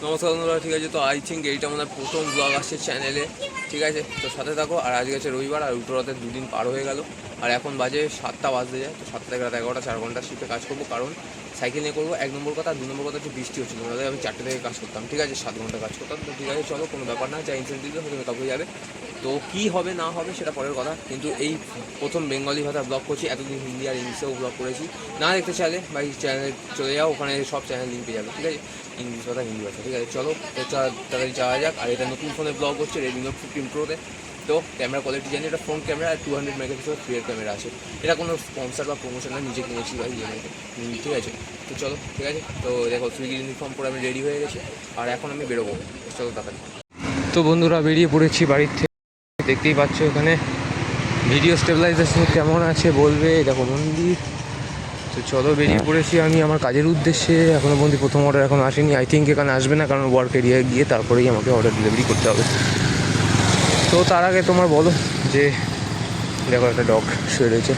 নমস্কার বন্ধুরা, ঠিক আছে। তো আই থিঙ্ক এইটা আমাদের প্রথম ব্লগ আসছে চ্যানেলে, ঠিক আছে। তো সাথে থাকো। আর আজকে আছে রবিবার, আর উত্তরাতে দুদিন পার হয়ে গেল, আর এখন বাজে 7টা বাজতে যায়। তো 7টা থেকে রাত 11টা, 4 ঘন্টা শিফটে কাজ করবো, কারণ সাইকেল নিয়ে করবো, 1 নম্বর কথা। আর 2 নম্বর কথা হচ্ছে বৃষ্টি হচ্ছিল, নাহলে আমি 4টে থেকে কাজ করতাম, ঠিক আছে। 7 ঘন্টা কাজ করতাম। তো ঠিক আছে, চলো, কোনো ব্যাপার না। যা ইনসেন্টিভ দিলে হয়তো মেকআপ হয়ে যাবে। তো কী হবে না হবে সেটা পরের কথা, কিন্তু এই প্রথম বেঙ্গলি ভাষা ব্লগ করছি। এতদিন হিন্দি আর ইংলিশেও ব্লগ করেছি। না দেখতে চাইলে ভাই চ্যানেলে চলে যাও, ওখানে সব চ্যানেল লিঙ্ক পেয়ে যাবে, ঠিক আছে। ইংলিশ ভাষা, হিন্দি ভাষা, ঠিক আছে। চলো তাড়াতাড়ি যাওয়া যাক। আর এটা নতুন ফোনে ব্লগ হচ্ছে, Redmi Note 15 Pro-তে। তো ক্যামেরা কোয়ালিটি জানি, এটা front camera, 200 megapixel freer camera আছে। এটা কোনো স্পন্সার বা প্রমোশন না, নিজে কিনেছি ভাই ইএমআইতে, ঠিক আছে। তো চলো, ঠিক আছে। তো দেখো, সুইগির ইউনিফর্ম পরে আমি রেডি হয়ে গেছি, আর এখন আমি বেরোবো। চলো তাড়াতাড়ি। তো বন্ধুরা, বেরিয়ে পড়েছি বাড়ির থেকে। দেখতেই পাচ্ছ এখানে ভিডিও স্টেবিলাইজেশন কেমন আছে বলবে। দেখো মন্দির। তো চলো, বেরিয়ে পড়েছি আমি আমার কাজের উদ্দেশ্যে। এখনও পর্যন্ত প্রথম অর্ডার এখন আসেনি। আই থিঙ্ক এখানে আসবে না, কারণ ওয়ার্ক এরিয়ায় গিয়ে তারপরেই আমাকে অর্ডার ডেলিভারি করতে হবে। তো তার আগে তোমরা বলো যে, দেখো একটা ডগ শুয়ে রয়েছে।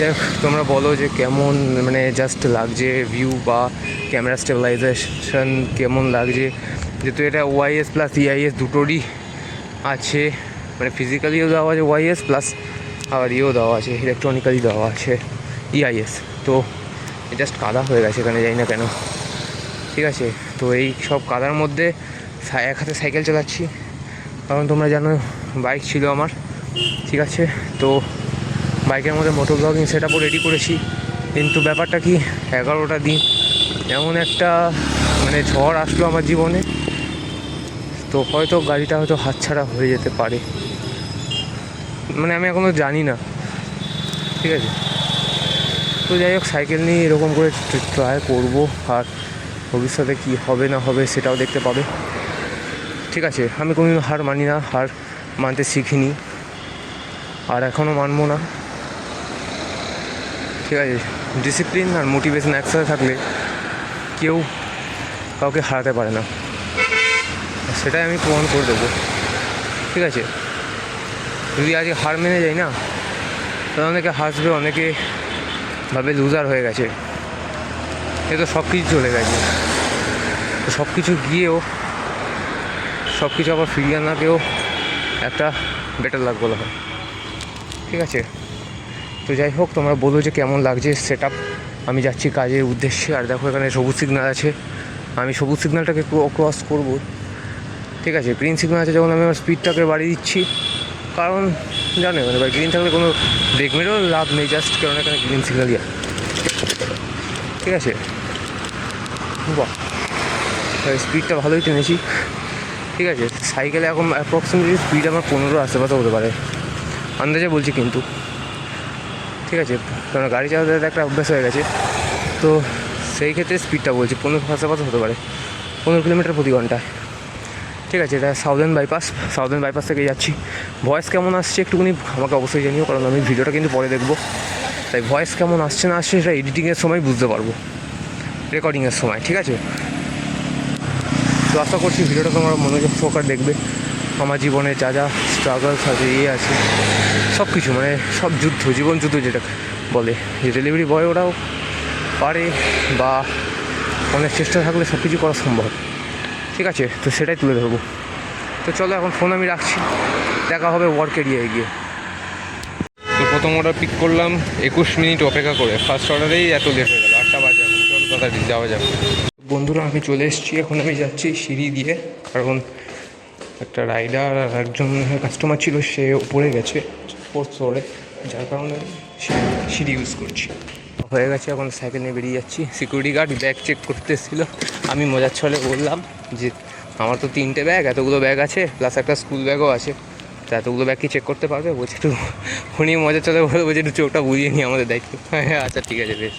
দেখ, তোমরা বলো যে কেমন মানে জাস্ট লাগছে ভিউ, বা ক্যামেরা স্টেবিলাইজেশন কেমন লাগছে। যেহেতু এটা ওয়াইএস প্লাস ইআইএস দুটোরই আছে, মানে ফিজিক্যালিও দেওয়া আছে ওয়াইএস প্লাস, আবার ইয়েও দেওয়া আছে, ইলেকট্রনিক্যালি দেওয়া আছে ইআইএস। তো জাস্ট কাদা হয়ে গেছে এখানে, যাই না কেন, ঠিক আছে। তো এই সব কাদার মধ্যে এক হাতে সাইকেল চালাচ্ছি, কারণ তোমরা জানো বাইক ছিল আমার, ঠিক আছে। তো বাইকের মধ্যে মোটো ব্লগিং সেট আপও রেডি করেছি, কিন্তু ব্যাপারটা কি, 11টা দিন এমন একটা মানে ঝড় আসলো আমার জীবনে। তো হয়তো গাড়িটা হয়তো হাতছাড়া হয়ে যেতে পারে, মানে আমি এখনও জানি না, ঠিক আছে। তো যাই হোক, সাইকেল নিয়ে এরকম করে ট্রাই করবো, আর ভবিষ্যতে কী হবে না হবে সেটাও দেখতে পাবে, ঠিক আছে। আমি কোনোদিন হার মানি না, হার মানতে শিখিনি, আর এখনও মানবো না, ঠিক আছে। ডিসিপ্লিন আর মোটিভেশন একসাথে থাকলে কেউ কাউকে হারাতে পারে না, সেটাই আমি প্রমাণ করে দেবো, ঠিক আছে। যদি আজকে হার মেনে যাই না, তাহলে অনেকে হাসবে, অনেকে ভাবে লুজার হয়ে গেছে, এ তো সব কিছু চলে গেছে। তো সব কিছু গিয়েও সব কিছু আবার ফিরিয়ে আনাকেও একটা বেটার লাক বলা হয়, ঠিক আছে। তো যাই হোক, তোমরা বলো যে কেমন লাগছে সেট আপ। আমি যাচ্ছি কাজের উদ্দেশ্যে, আর দেখো এখানে সবুজ সিগন্যাল আছে, আমি সবুজ সিগন্যালটাকে ক্রস করব, ঠিক আছে। গ্রিন সিগন্যাল আছে যখন আমি আমার স্পিডটাকে বাড়িয়ে দিচ্ছি, কারণ জানো মানে ভাই, গ্রিন থাকলে কোনো ব্রেক মেরেও লাভ নেই, জাস্ট কারণ এখানে গ্রিন সিগন্যালই, ঠিক আছে। বাহ, স্পিডটা ভালোই টেনেছি, ঠিক আছে। সাইকেলে এখন অ্যাপ্রক্সিমেটলি স্পিড আমার 15 আশেপাশে হতে পারে, আন্দাজে বলছি কিন্তু, ঠিক আছে। কারণ গাড়ি চালাতে একটা অভ্যাস হয়ে গেছে, তো সেই ক্ষেত্রে স্পিডটা বলছি 15 আশেপাশে হতে পারে, 15 কিলোমিটার প্রতি ঘন্টায়, ঠিক আছে। এটা সাউদার্ন বাইপাস থেকে যাচ্ছি। ভয়েস কেমন আসছে একটুখানি আমাকে অবশ্যই জানিও, কারণ আমি ভিডিওটা কিন্তু পরে দেখবো, তাই ভয়েস কেমন আসছে না আসছে সেটা এডিটিংয়ের সময় বুঝতে পারবো, রেকর্ডিংয়ের সময়, ঠিক আছে। তো আশা করছি ভিডিওটা তোমার মনোযোগ সহকারে দেখবে। আমার জীবনে যা যা স্ট্রাগলস আছে, আছে সব কিছু, মানে সব জীবন যুদ্ধ যেটা বলে, যে ডেলিভারি বয় ওরাও পারে, বা অনেক চেষ্টা থাকলে সব কিছু করা সম্ভব, ঠিক আছে। তো সেটাই তুলে ধরবো। তো চলো, এখন ফোন আমি রাখছি, দেখা হবে ওয়ার্ক এরিয়ায় গিয়ে। তো প্রথম অর্ডার পিক করলাম, 21 মিনিট অপেক্ষা করে, ফার্স্ট অর্ডারেই এত লেট হয়ে গেল, 8টা বাজে। এখন চলো তাড়াতাড়ি যাওয়া যাবে। বন্ধুরা, আমি চলে এসেছি, এখন আমি যাচ্ছি সিঁড়ি দিয়ে, কারণ একটা রাইডার আর একজন কাস্টমার ছিল, সে উপরে গেছে 4th ফ্লোরে, যার কারণে সিঁড়ি ইউজ করছি। হয়ে গেছে, এখন সাইকেল নিয়ে বেরিয়ে যাচ্ছি। সিকিউরিটি গার্ড ব্যাগ চেক করতে এসেছিল, আমি মজার ছলে বললাম যে আমার তো 3টে ব্যাগ, এতগুলো ব্যাগ আছে, প্লাস একটা স্কুল ব্যাগও আছে, তো এতগুলো ব্যাগ কি চেক করতে পারবে? বলছে একটু, উনি মজার ছলে বলছে একটু চোখটা বুঝিয়ে নিই, আমাদের দায়িত্ব। হ্যাঁ আচ্ছা, ঠিক আছে, বেশ।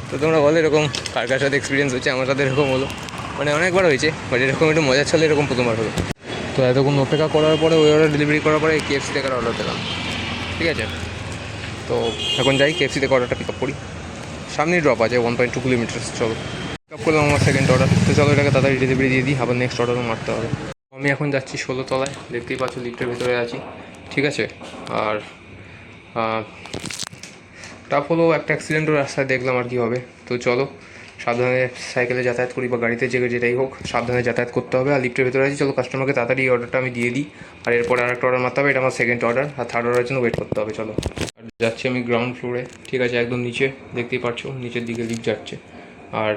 তো তোমরা বলো এরকম কার কার সাথে এক্সপিরিয়েন্স হচ্ছে? আমার সাথে এরকম হলো, মানে অনেকবার হয়েছে, বাট এরকম একটু মজার ছলে এরকম প্রথমবার হলো। তো এতক্ষণ অপেক্ষা করার পরে, ওই অর্ডার ডেলিভারি করার পরে কেএফসি থেকে অর্ডার দিলাম, ঠিক আছে। তো এখন যাই কেএফসি থেকে অর্ডারটা পিক আপ করি, সামনেই ড্রপ আছে 1.2 কিলোমিটার। চলো, পিক আপ করলাম আমার সেকেন্ড অর্ডার। তো চলো, এটাকে তাড়াতাড়ি ডেলিভারি দিয়ে দিই, আবার নেক্সট অর্ডারও মারতে হবে। আমি এখন যাচ্ছি 16 তলায়, দেখতেই পাচ্ছ লিফটের ভিতরে আছি, ঠিক আছে। আর টাফ হলো, একটা অ্যাক্সিডেন্টও রাস্তায় দেখলাম, আর কি হবে। তো চলো সাবধানে সাইকেলে যাতায়াত করি বা গাড়িতে যেটাই হোক, সাবধানে যাতায়াত করতে হবে। আর লিফটের ভেতরে আছি, চলো কাস্টমারকে তাড়াতাড়ি এই অর্ডারটা আমি দিয়ে দিই। আর এরপরে আর একটা অর্ডার মারতে হবে, এটা আমার সেকেন্ড অর্ডার, আর থার্ড অর্ডারের জন্য ওয়েট করতে হবে। চলো, আর যাচ্ছি আমি গ্রাউন্ড ফ্লোরে, ঠিক আছে, একদম নিচে, দেখতেই পাচ্ছ নিচের দিকে লিফট যাচ্ছে। আর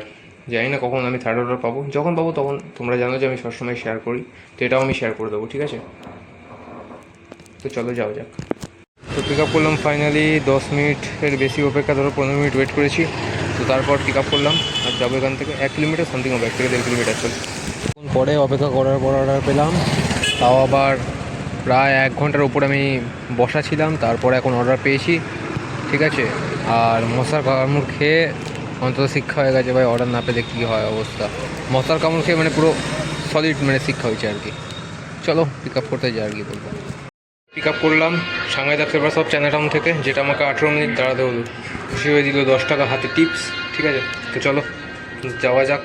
জানি না কখন আমি থার্ড অর্ডার পাবো, যখন পাবো তখন তোমরা জানো যে আমি সবসময় শেয়ার করি, তো এটাও আমি শেয়ার করে দেবো, ঠিক আছে। তো চলো যাওয়া যাক। তো পিক আপ করলাম ফাইনালি, 10 মিনিটের বেশি অপেক্ষা, ধরো 15 মিনিট ওয়েট করেছি। তো তারপর পিক আপ করলাম আর যাবো এখান থেকে 1 কিলোমিটার সামথিং হবে, 1 থেকে 1.5 কিলোমিটার চলে। পরে অপেক্ষা করার পর অর্ডার পেলাম, তাও আবার প্রায় 1 ঘন্টার উপর আমি বসা ছিলাম, তারপরে এখন অর্ডার পেয়েছি, ঠিক আছে। আর মশার কামড় খেয়ে অন্তত শিক্ষা হয়ে গেছে ভাই, অর্ডার না পেলে কী হয় অবস্থা। মশার কামড় খেয়ে মানে পুরো সলিড মানে শিক্ষা হয়েছে আর কি। চলো পিক আপ করতে যাই আর কি বলবো। পিক আপ করলাম সাংহাই দাক্তেরপাড়া সব চায়নাটাউন থেকে, যেটা আমাকে 18 মিনিট দাঁড়াতে হলো। খুশি হয়ে দিল 10 টাকা হাতে টিপস, ঠিক আছে। তো চলো যাওয়া যাক,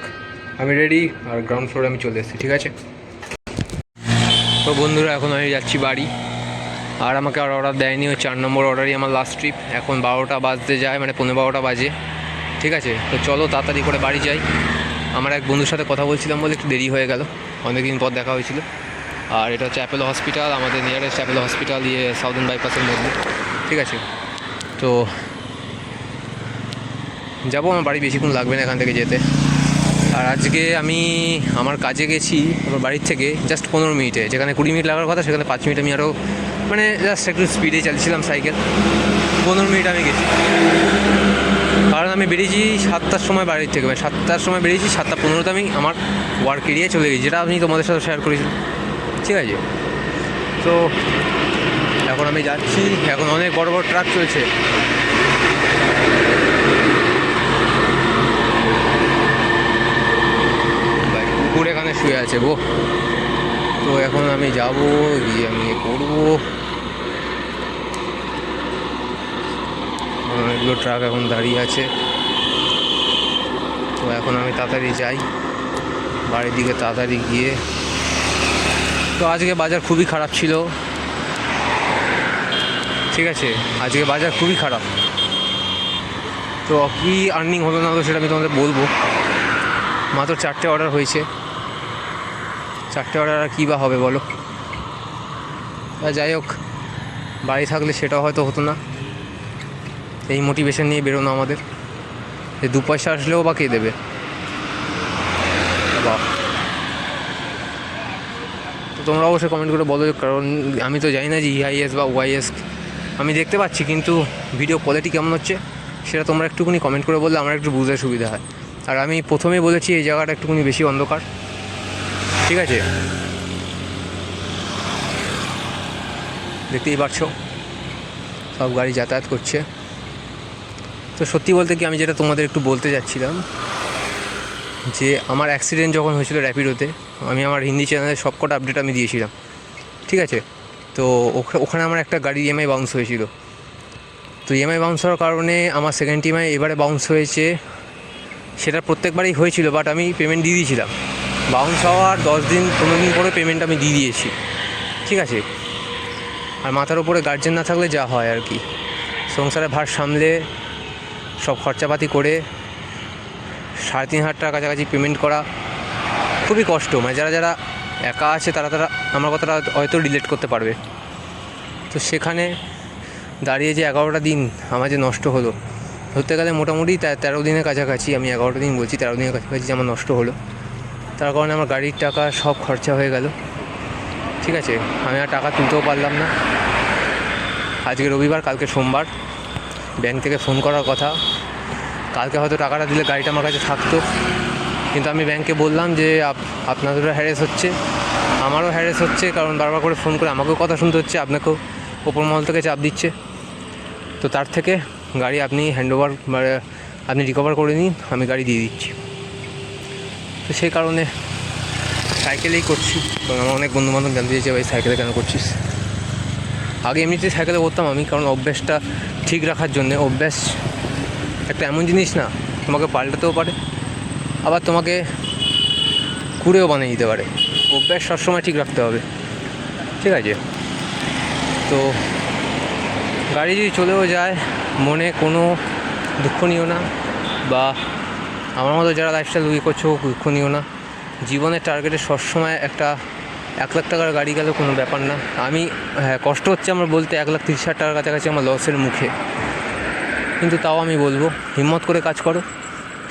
আমি রেডি, আর গ্রাউন্ড ফ্লোরে আমি চলে এসেছি, ঠিক আছে। তো বন্ধুরা এখন আমি যাচ্ছি বাড়ি, আর আমাকে আর অর্ডার দেয়নি, ওই 4 নম্বর অর্ডারই আমার লাস্ট ট্রিপ। এখন 12টা বাজতে যায়, মানে 15-12টা বাজে, ঠিক আছে। তো চলো তাড়াতাড়ি করে বাড়ি যাই। আমার এক বন্ধুর সাথে কথা বলছিলাম বলে একটু দেরি হয়ে গেল, অনেকদিন পর দেখা হয়েছিল। আর এটা হচ্ছে অ্যাপেলো হসপিটাল, আমাদের নিয়ারেস্ট অ্যাপেলো হসপিটাল সাউদার্ন বাইপাসের মধ্যে, ঠিক আছে। তো যাবো, আমার বাড়ি বেশিক্ষণ লাগবে না এখান থেকে যেতে। আর আজকে আমি আমার কাজে গেছি আমার বাড়ির থেকে জাস্ট 15 মিনিটে, যেখানে 20 মিনিট লাগার কথা সেখানে 5 মিনিট আমি আরও মানে জাস্ট একটু স্পিডে চালিয়েছিলাম সাইকেল। 15 মিনিট আমি গেছি, কারণ আমি বেরিয়েছি 7টার সময় বাড়ির থেকে, মানে 7টার সময় বেরিয়েছি, 7টা 15তে আমি আমার ওয়ার্ক এরিয়ায় চলে গেছি, যেটা আমি তোমাদের সাথে শেয়ার করেছিলাম, ঠিক আছে। তো এখন আমি যাচ্ছি, এখন অনেক বড় বড় ট্রাক চলছে, কুকুর এখানে শুয়ে আছে গো। তো এখন আমি যাব, গিয়ে আমি করবো, অনেকগুলো ট্রাক এখন দাঁড়িয়ে আছে। তো এখন আমি তাড়াতাড়ি যাই বাড়ির দিকে, তাড়াতাড়ি গিয়ে। তো আজকে বাজার খুবই খারাপ ছিল, ঠিক আছে, আজকে বাজার খুবই খারাপ। তো কী আর্নিং হলো না হলো সেটা আমি তোমাদের বলবো। মাত্র 4টে অর্ডার হয়েছে, 4টে অর্ডার আর কী বা হবে বলো। যাই হোক, বাড়ি থাকলে সেটাও হয়তো হতো না, এই মোটিভেশন নিয়ে বেরোনো আমাদের, যে 2 পয়সা আসলেও বা কে দেবে। বাহ, তো তোমরা অবশ্যই কমেন্ট করে বলো, কারণ আমি তো জানি না যে ইআইএস বা ওয়াইএস আমি দেখতে পাচ্ছি, কিন্তু ভিডিও কোয়ালিটি কেমন হচ্ছে সেটা তোমরা একটুখানি কমেন্ট করে বললে আমার একটু বুঝতে সুবিধা হয়। আর আমি প্রথমেই বলেছি এই জায়গাটা একটুখানি বেশি অন্ধকার, ঠিক আছে, দেখতেই পাচ্ছ সব গাড়ি যাতায়াত করছে। তো সত্যি বলতে কি, আমি যেটা তোমাদের একটু বলতে যাচ্ছিলাম, যে আমার অ্যাক্সিডেন্ট যখন হয়েছিল র্যাপিডোতে, আমি আমার হিন্দি চ্যানেলে সবকটা আপডেট আমি দিয়েছিলাম, ঠিক আছে। তো ওখানে আমার একটা গাড়ি ইএমআই বাউন্স হয়েছিল। তো ইএমআই বাউন্স হওয়ার কারণে আমার সেকেন্ড ইএমআই এবারে বাউন্স হয়েছে, সেটা প্রত্যেকবারই হয়েছিল, বাট আমি পেমেন্ট দিয়ে দিয়েছিলাম। বাউন্স হওয়ার 10-15 দিন পরে পেমেন্ট আমি দিয়ে দিয়েছি, ঠিক আছে। আর মাথার উপরে গার্জেন না থাকলে যা হয় আর কি, সংসারে ভার সামলে সব খরচাপাতি করে 3,500 টাকার কাছাকাছি পেমেন্ট করা খুবই কষ্ট। মানে যারা যারা একা আছে তারা আমার কথাটা হয়তো রিলেট করতে পারবে। তো সেখানে দাঁড়িয়ে যে 11টা দিন আমার যে নষ্ট হলো, ধরতে গেলে মোটামুটি 13 দিনের কাছাকাছি, আমি 11টা দিন বলছি, 13 দিনের কাছাকাছি যে আমার নষ্ট হলো, তার কারণে আমার গাড়ির টাকা সব খরচা হয়ে গেল, ঠিক আছে। আমি আর টাকা তুলতেও পারলাম না। আজকে রবিবার, কালকে সোমবার, ব্যাংক থেকে ফোন করার কথা, কালকে হয়তো টাকাটা দিলে গাড়িটা আমার কাছে থাকতো। কিন্তু আমি ব্যাংকে বললাম যে আপনাদেরও হ্যারেস হচ্ছে, আমারও হ্যারেস হচ্ছে, কারণ বারবার করে ফোন করে আমাকেও কথা শুনতে হচ্ছে, আপনাকেও ওপর মহল থেকে চাপ দিচ্ছে। তো তার থেকে গাড়ি আপনি হ্যান্ডওভার আপনি রিকভার করে নিন, আমি গাড়ি দিয়ে দিচ্ছি। তো সেই কারণে সাইকেলেই করছি, কারণ আমার অনেক বন্ধুবান্ধব জানতে চেয়েছে ভাই সাইকেলে কেন করছিস। আগে এমনিতেই সাইকেলে করতাম আমি, কারণ অভ্যাসটা ঠিক রাখার জন্যে। অভ্যাস একটা এমন জিনিস না, তোমাকে পাল্টাতেও পারে, আবার তোমাকে কুড়েও বানিয়ে দিতে পারে। অভ্যাস সবসময় ঠিক রাখতে হবে, ঠিক আছে। তো গাড়ি যদি চলেও যায়, মনে কোনো দুঃখ নিও না, বা আমার মতো যারা লাইফস্টাইল লুকি করছো দুঃখ নিও না। জীবনের টার্গেটে সবসময় একটা 1 লাখ টাকার গাড়ি গেলেও কোনো ব্যাপার না। আমি কষ্ট হচ্ছে আমার বলতে 1,30,000 টাকার কাছাকাছি আমার লসের মুখে, কিন্তু তাও আমি বলবো হিম্মত করে কাজ করো,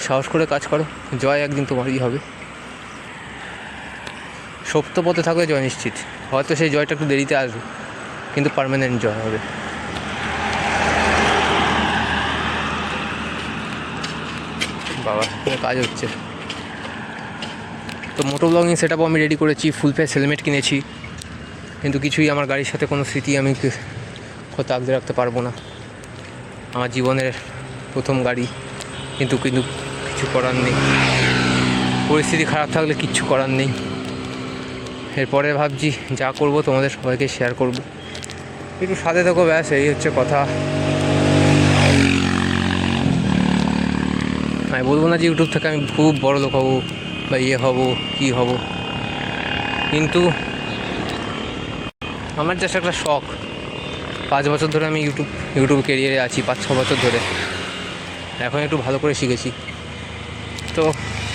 সাহস করে কাজ করো, জয় একদিন তোমারই হবে। সত্য পথে থাকলে জয় নিশ্চিত। হয়তো সেই জয়টা একটু দেরিতে আসবে, কিন্তু পার্মানেন্ট জয় হবে। বাবা কাজ হচ্ছে তো। মোটো ব্লগিং সেট আপও আমি রেডি করেছি, ফুল ফেস হেলমেট কিনেছি, কিন্তু কিছুই আমার গাড়ির সাথে কোনো স্মৃতি আমি হয়তো আগলে রাখতে পারবো না। আমার জীবনের প্রথম গাড়ি, কিন্তু কিছু করার নেই। পরিস্থিতি খারাপ থাকলে কিচ্ছু করার নেই। এরপরে ভাবছি যা করব তোমাদের সবাইকে শেয়ার করব, একটু সাথে থাকো, ব্যাস এই হচ্ছে কথা। আমি বলবো না যে ইউটিউব থেকে আমি খুব বড় লোক হবো বা হব কী হব, কিন্তু আমার জাস্ট একটা শখ। 5 বছর ধরে আমি ইউটিউব ক্যারিয়ারে আছি, 5-6 বছর ধরে। এখন একটু ভালো করে শিখেছি, তো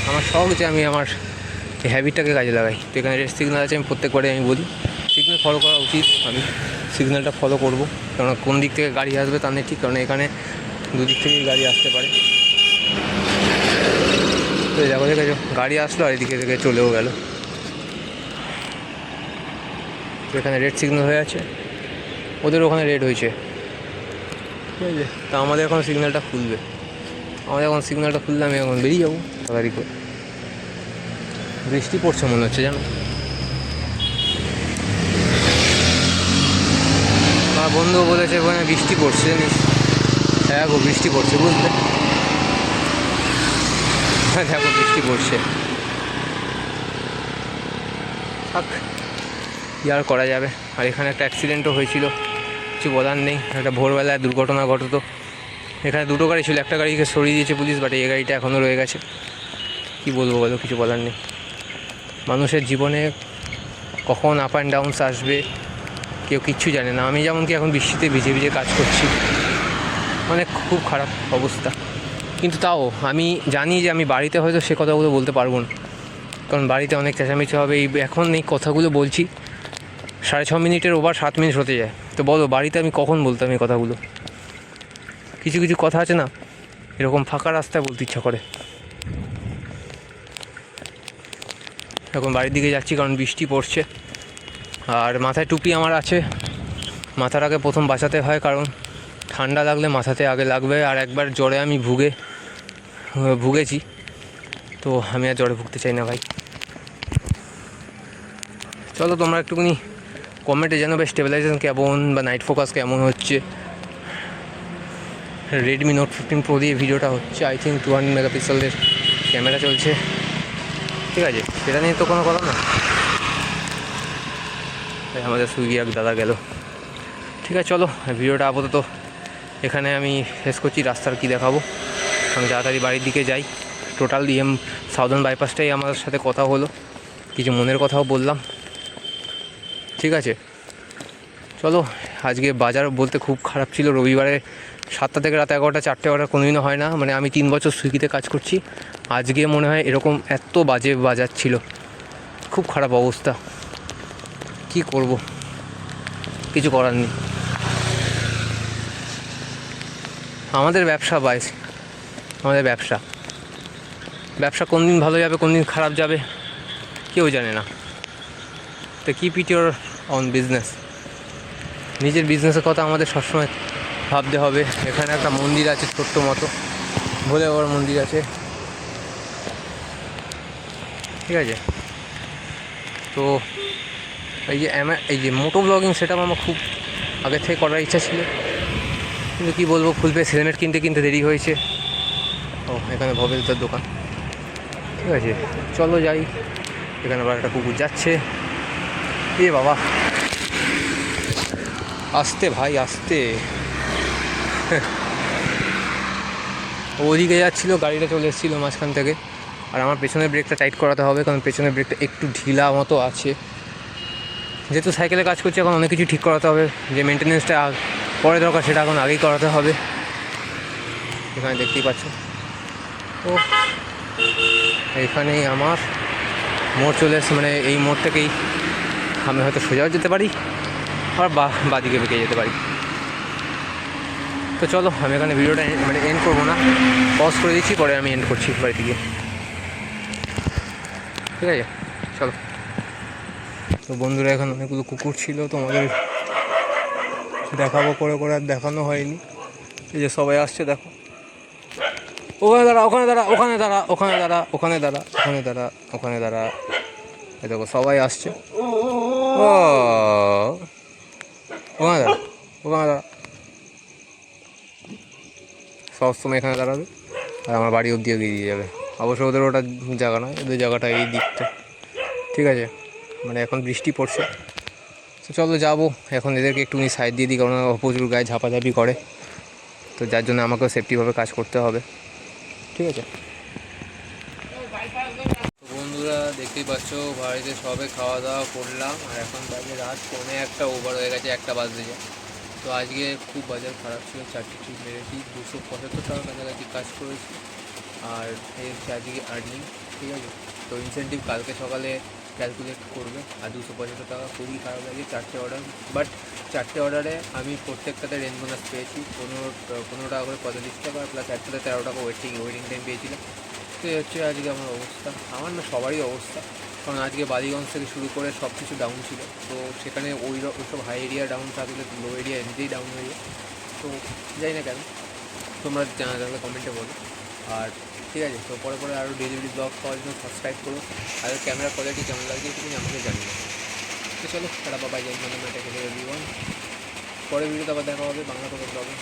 আমার শখ যে আমি আমার এই হ্যাবিটটাকে কাজে লাগাই। তো এখানে রেড সিগন্যাল আছে, আমি প্রত্যেকবারে আমি বলি সিগন্যাল ফলো করা উচিত। আমি সিগন্যালটা ফলো করবো, কারণ কোন দিক থেকে গাড়ি আসবে তা নেই ঠিক, কারণ এখানে দুদিক থেকেই গাড়ি আসতে পারে। তো দেখো দেখেছো গাড়ি আসলো আর এদিকে থেকে চলেও গেল। তো এখানে রেড সিগন্যাল হয়ে আছে, ওদের ওখানে রেড হয়েছে, ঠিক আছে। তা আমাদের এখন সিগন্যালটা খুলবে, আমি এখন বেরিয়ে যাবো তাড়াতাড়ি করে। বৃষ্টি পড়ছে মনে হচ্ছে, জানো। আমার বন্ধু বলেছে ওখানে বৃষ্টি পড়ছে, জানিস। হ্যাঁ গো বৃষ্টি পড়ছে, বুঝলে। হ্যাঁ দেখো বৃষ্টি পড়ছে, থাক কী আর করা যাবে। আর এখানে একটা অ্যাক্সিডেন্টও হয়েছিল, কিছু বলার নেই। একটা ভোরবেলায় দুর্ঘটনা ঘটতো। এখানে দুটো গাড়ি ছিল, একটা গাড়িকে সরিয়ে দিয়েছে পুলিশ, বাট এই গাড়িটা এখনও রয়ে গেছে। কী বলবো বলো, কিছু বলার নেই। মানুষের জীবনে কখন আপ অ্যান্ড ডাউনস আসবে কেউ কিচ্ছু জানে না। আমি যেমন কি এখন বৃষ্টিতে ভিজে ভিজে কাজ করছি, মানে খুব খারাপ অবস্থা। কিন্তু তাও আমি জানি যে আমি বাড়িতে হয়তো সে কথাগুলো বলতে পারবো না, কারণ বাড়িতে অনেক চেঁচামেচি হবে। এখন এই কথাগুলো বলছি 6.5 মিনিটের ওভার 7 মিনিট হতে যায়। তো বলো বাড়িতে আমি কখন বলতাম এই কথাগুলো। কিছু কিছু কথা আছে না, এরকম ফাঁকা রাস্তায় বলতে ইচ্ছা করে। এখন বাড়ির দিকে যাচ্ছি, কারণ বৃষ্টি পড়ছে। আর মাথায় টুপি আমার আছে, মাথার আগে প্রথম বাঁচাতে হয়, কারণ ঠান্ডা লাগলে মাথাতে আগে লাগবে। আর একবার জ্বরে আমি ভুগেছি, তো আমি আর জ্বরে ভুগতে চাই না ভাই। চলো তোমরা একটুখানি কমেন্টে জানাবে স্টেবিলাইজেশন কেমন বা নাইট ফোকাস কেমন হচ্ছে। রেডমি নোট 15 প্রো দিয়ে ভিডিওটা হচ্ছে, আই থিঙ্ক 200 মেগাপিক্সেলের ক্যামেরা চলছে, ঠিক আছে। সেটা নিয়ে তো কোনো কথা না। আমাদের সুইগি এক দাদা গেল, ঠিক আছে। চলো ভিডিওটা আপাতত এখানে আমি শেষ করছি। রাস্তার কি দেখাবো, আমি তাড়াতাড়ি বাড়ির দিকে যাই। টোটাল সাউদার্ন বাইপাসটাই আমার সাথে কথা হলো, কিছু মনের কথাও বললাম, ঠিক আছে। চলো আজকে বাজার বলতে খুব খারাপ ছিল। রবিবারে 7টা থেকে রাত 11টা 4টে অর্ডার কোনোদিনও হয় না। মানে আমি 3 বছর সুইগিতে কাজ করছি, আজকে মনে হয় এরকম এত বাজে বাজার ছিল, খুব খারাপ অবস্থা। কি করব, কিছু করার নেই। আমাদের ব্যবসা বাইস, আমাদের ব্যবসা কোন দিন ভালো যাবে কোন দিন খারাপ যাবে কেউ জানে না। তো keep it your on business. নিজের বিজনেসের কথা আমাদের সবসময় ভাবতে হবে। এখানে একটা মন্দির আছে ছোট্ট মতো, ভোলে বাবার মন্দির আছে, ঠিক আছে। তো এই যে মোটো ব্লগিং সেটা আমার খুব আগে থেকে করার ইচ্ছা ছিল, কিন্তু কী বলবো ফুল ফেস হেলমেট কিনতে দেরি হয়েছে। ও এখানে ভবেলতার দোকান, ঠিক আছে। চলো যাই, এখানে আবার একটা কুকুর যাচ্ছে। এ বাবা আসতে ভাই আসতে। ওদিকে যাচ্ছিলো, গাড়িটা চলে এসেছিলো মাঝখান থেকে। আর আমার পেছনের ব্রেকটা টাইট করাতে হবে, কারণ পেছনের ব্রেকটা একটু ঢিলা মতো আছে। যেহেতু সাইকেলে কাজ করছি এখন অনেক কিছু ঠিক করাতে হবে, যে মেনটেন্যান্সটা পরে দরকার সেটা এখন আগেই করাতে হবে। এখানে দেখতেই পাচ্ছ। তো এখানেই আমার মোড় চলে এসছে, মানে এই মোড় থেকেই আমি হয়তো সোজাও যেতে পারি আর বাদিকে বেঁকে যেতে পারি। তো চলো, আমি এখানে ভিডিওটা মানে এন্ড করবো না, পজ করে দিচ্ছি, পরে আমি এন্ড করছি বাড়িতে গিয়ে। ঠিক আছে, চলো। তো বন্ধুরা, এখন অনেকগুলো কুকুর ছিল, তোমাদের দেখাবো করে করে আর দেখানো হয়নি। এই যে সবাই আসছে, দেখো। ওখানে দাঁড়া, ওখানে দাঁড়া, ওখানে দাঁড়া, ওখানে দাঁড়া, ওখানে দাঁড়া, ওখানে দাঁড়া, ওখানে দাঁড়া। এই দেখো সবাই আসছে। ও ওখানে দাঁড়া, ওখানে দাঁড়া। সব সময় এখানে দাঁড়াবে আর আমার বাড়ি অবধি দিয়ে যাবে। অবশ্য ওদের ওটা জায়গা নয়, ওদের জায়গাটা এই দিকটা। ঠিক আছে, মানে এখন বৃষ্টি পড়ছে, তো চলো যাবো এখন। এদেরকে একটুখানি সাইড দিয়ে দিই, কারণ প্রচুর গায়ে ঝাপাঝাপি করে, তো যার জন্য আমাকেও সেফটিভাবে কাজ করতে হবে। ঠিক আছে বন্ধুরা, দেখতেই পাচ্ছ বাড়িতে সবে খাওয়া দাওয়া করলাম, আর এখন বাজে রাত 1:45 ওভার হয়ে গেছে, 1টা বাজতে যায়। তো আজকে খুব বাজার খারাপ ছিল, 4টি ট্রিপ মেরেছি, 275 টাকা কাছাকাছি কাজ করেছি, আর এই হচ্ছে আজকে আর্নিং। ঠিক আছে, তো ইনসেন্টিভ কালকে সকালে ক্যালকুলেট করবে। আর 275 টাকা খুবই খারাপ লাগে, 4টে অর্ডার, বাট 4টে অর্ডারে আমি প্রত্যেকটাতে রেঞ্জ বোনাস পেয়েছি 15 টাকা করে, 45 টাকা, প্লাস একটাতে 13 টাকা ওয়েটিং টাইম পেয়েছিলাম। তো এই হচ্ছে আজকে আমার অবস্থা, আমার না সবারই অবস্থা, কারণ আজকে বালিগঞ্জ থেকে শুরু করে সব কিছু ডাউন ছিল। তো সেখানে ওইসব হাই এরিয়া ডাউন থাকলে লো এরিয়া এমনিতেই ডাউন হয়ে যায়। তো যাই না কেন, তোমরা জানা থাকলে কমেন্টে বলো। আর ঠিক আছে, তো পরে পরে আরও ডেলিভারি ব্লগ পাওয়ার জন্য সাবস্ক্রাইব করো, আর ক্যামেরার কোয়ালিটি কেমন লাগছে তুমি আমাকে জানিও। তো চলো, তারা বাবাই যাই, মানে এটা খেলে এভরিওয়ান। পরে ভিডিওতে আবার দেখা হবে বাংলা কথা ব্লগে।